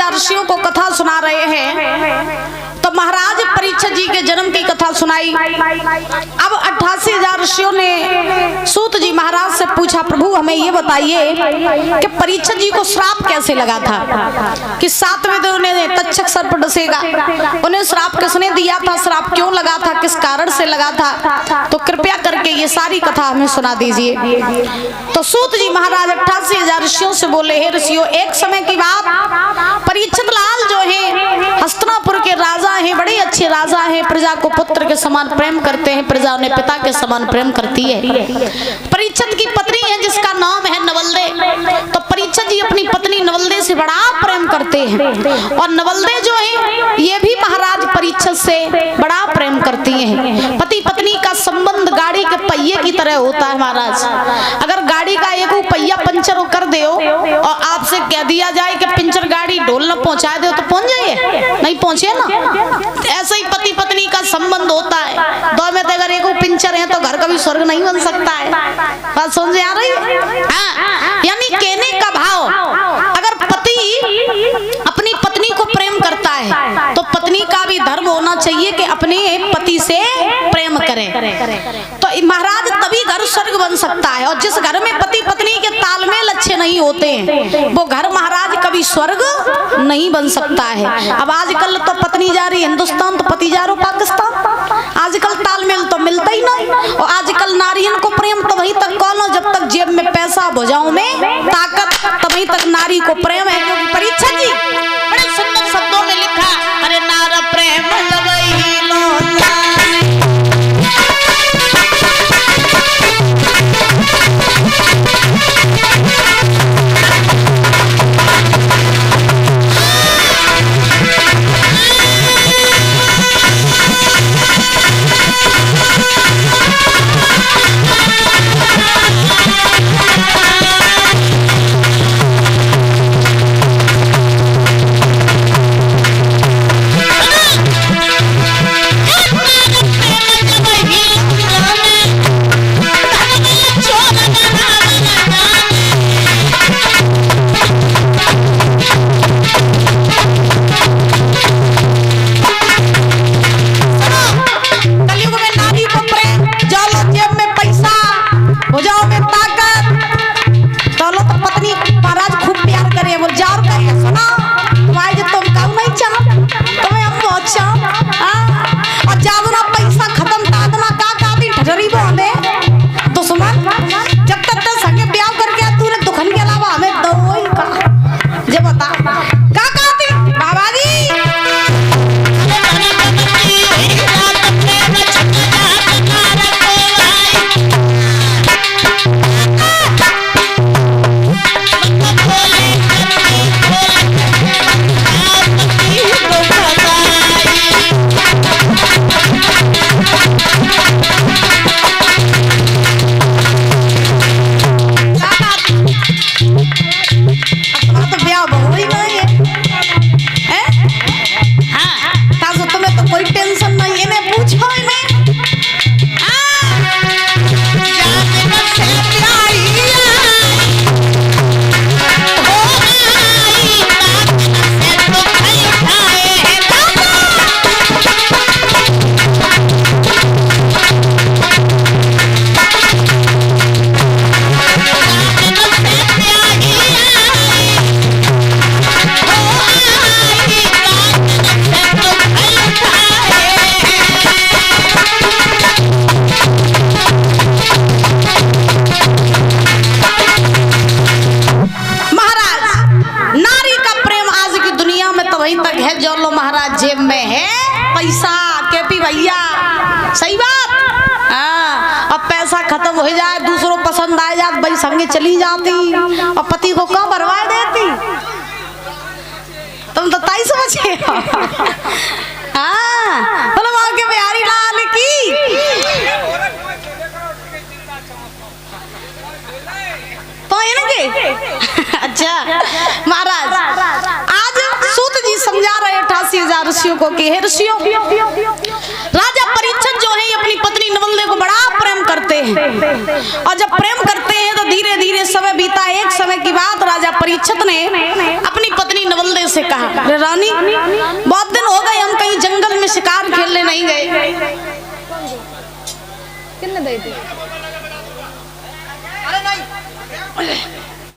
88,000 ऋषियों को कथा सुना रहे हैं। तो महाराज परीक्षित जी के जन्म की कथा सुनाई। अब 88,000 ऋषियों ने सूत जी महाराज से पूछा, प्रभु हमें ये बताइए कि परीक्षित जी को श्राप कैसे लगा था कि 7वें दिन उन्हें तक्षक सर्प डसेगा। उन्हें श्राप किसने दिया था, श्राप क्यों लगा था, किस कारण से लगा था? तो कृपया करके ये सारी कथा हमें सुना दीजिए। तो सूत जी महाराज 88,000 ऋषियों से बोले, हे ऋषियों, एक समय की बात, परीक्षित लाल जो है हस्तिनापुर के राजा हैं, बड़े अच्छे राजा हैं, प्रजा को पुत्र के समान प्रेम करते हैं, प्रजा उन्हें पिता के समान प्रेम करती है। परीक्षित की पत्नी है जिसका नाम है नवलदे। तो परीक्षित जी अपनी पत्नी नवलदे से बड़ा प्रेम करते हैं और नवलदे जो है ये भी महाराज परीक्षित से बड़ा प्रेम करती हैं। पति पत्नी का संबंध गाड़ी के पहिए की तरह होता है महाराज। अगर गाड़ी का एक पहिया पंचर कर दो और आपसे कह दिया जाए कि पंचर गाड़ी ढोल न पहुंचा दो तो पहुंच जाइए, नहीं पहुंचे ना। ऐसे ही पति पत्नी का संबंध होता है। दो में अगर एक पिंचर है तो घर का भी स्वर्ग नहीं बन सकता है। बात समझ आ रही है? यानी कहने का भाव, अगर पति अपनी पत्नी को प्रेम करता है तो पत्नी का भी धर्म होना चाहिए कि अपने पति से प्रेम करे। तो महाराज तभी घर स्वर्ग बन सकता है। और जिस घर में पति पत्नी के तालमेल अच्छे नहीं होते हैं वो घर महाराज कभी स्वर्ग नहीं बन सकता है। अब आजकल तो पत्नी जा रही हिंदुस्तान तो पति जा रहा पाकिस्तान। आजकल तालमेल तो मिलता ही नहीं। और आजकल नारियन को प्रेम तो वहीं तक कौन, जब तक जेब में पैसा भुजाओं में ताकत, तभी तक नारी को प्रेम है। क्योंकि परीक्षित जी बड़े सुंदर शब्दों में लिखा, अरे नारा प्रेम लगई लोला। खत्म हो जाए, दूसरों पसंद आ जाए, भाई संगे चली जाती और पति को कहाँ बर्बाद देती। तुम तो ताई समझे। हाँ, बोलो वहाँ के बिहारी लाल की। तो इनके अच्छा महाराज आज सूत जी समझा रहे 88,000 ऋषियों को कि हे ऋषियों, राजा परीक्षित जो है अपनी पत्नी नवलदे को बड़ा प्रेम करते हैं और जब प्रेम करते हैं तो धीरे धीरे समय बीता। एक समय की बात, राजा परीक्षित ने अपनी पत्नी नवलदे से कहा, अरे रानी बहुत दिन हो गए हम कहीं जंगल में शिकार खेलने नहीं गए। कितने